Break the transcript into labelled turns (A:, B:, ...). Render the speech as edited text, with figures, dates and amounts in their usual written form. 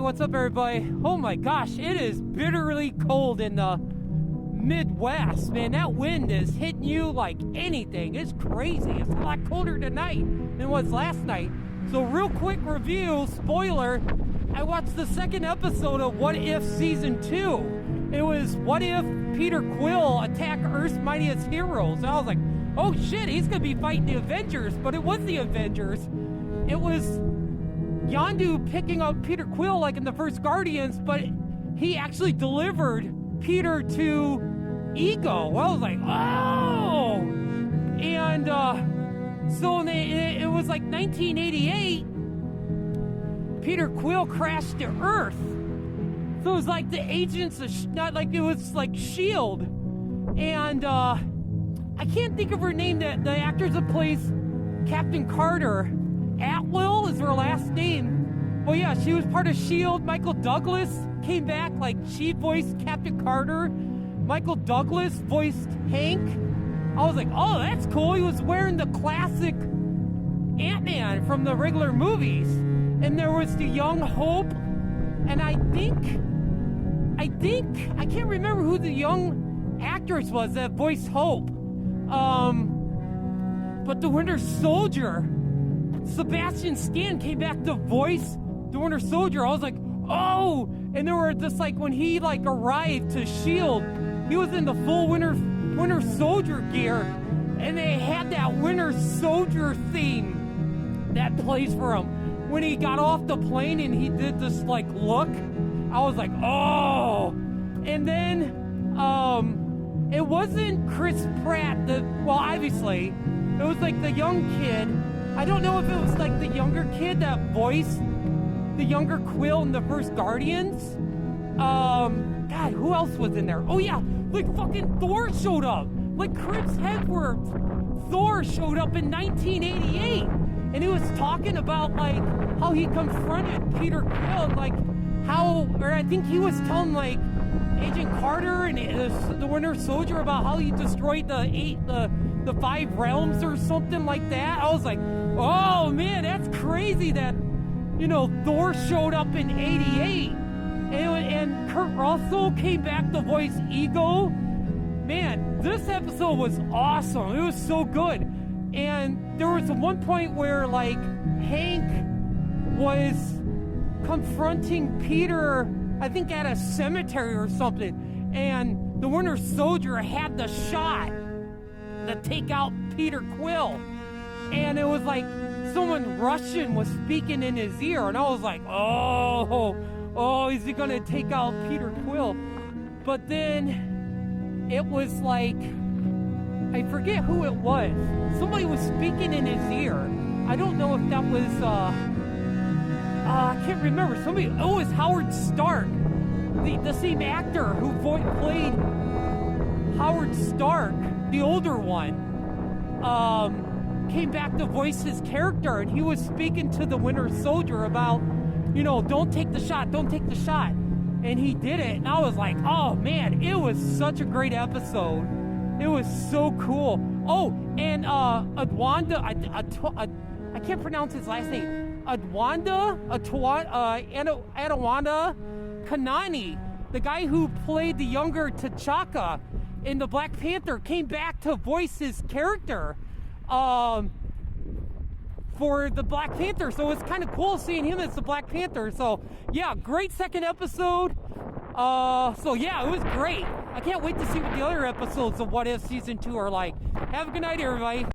A: what's up, everybody? Oh my gosh, it is bitterly cold in the Midwest, man. That wind is hitting you like anything. It's crazy. It's a lot colder tonight than it was last night. So real quick review, spoiler, I watched the second episode of What If Season 2. It was What If Peter Quill attacked Earth's Mightiest Heroes. And I was like, oh shit, he's gonna be fighting the Avengers. But it was the Avengers. It was Yondu picking up Peter Quill like in the first Guardians, but he actually delivered Peter to Ego. Well, I was like, oh! And so it was like 1988, Peter Quill crashed to Earth. So it was like the agents, not like it was like S.H.I.E.L.D. And I can't think of her name, the actress that plays Captain Carter. Atwill is her last name. Well, yeah, she was part of S.H.I.E.L.D. Michael Douglas came back, like she voiced Captain Carter. Michael Douglas voiced Hank. I was like, oh, that's cool. He was wearing the classic Ant-Man from the regular movies. And there was the young Hope. And I can't remember who the young actress was that voiced Hope. But the Winter Soldier, Sebastian Stan, came back to voice the Winter Soldier. I was like, oh! And there were just like, when he like arrived to S.H.I.E.L.D., he was in the full Winter Soldier gear, and they had that Winter Soldier theme that plays for him. When he got off the plane and he did this like look, I was like, oh! And then, it wasn't Chris Pratt, well, obviously, it was like the young kid. I don't know if it was like the younger kid that voiced the younger Quill in the first Guardians. God, who else was in there? Oh yeah, like fucking Thor showed up. Like Chris Hemsworth, Thor showed up in 1988. And he was talking about like how he confronted Peter Quill and like how, or I think he was telling like Agent Carter and the Winter Soldier about how he destroyed the 5 realms or something like that. I was like, oh man, that's crazy that, you know, Thor showed up in 88 and Kurt Russell came back to voice Ego. Man, this episode was awesome. It was so good. And there was one point where like Hank was confronting Peter, I think at a cemetery or something, and the Winter Soldier had the shot to take out Peter Quill, and it was like someone Russian was speaking in his ear, and I was like, oh, is he gonna take out Peter Quill? But then it was like, I forget who it was. Somebody was speaking in his ear. I don't know if that was I can't remember. It was Howard Stark, the same actor who played Howard Stark, the older one, came back to voice his character, and he was speaking to the Winter Soldier about, you know, don't take the shot, and he did it, and I was like, oh man, it was such a great episode. It was so cool. Oh, and Adwanda, I can't pronounce his last name. Adwanda Kanani, the guy who played the younger T'Chaka in the Black Panther, came back to voice his character for the Black Panther. So it's kind of cool seeing him as the Black Panther. So yeah, great second episode. So yeah, it was great. I can't wait to see what the other episodes of What If Season 2 are like. Have a good night, everybody.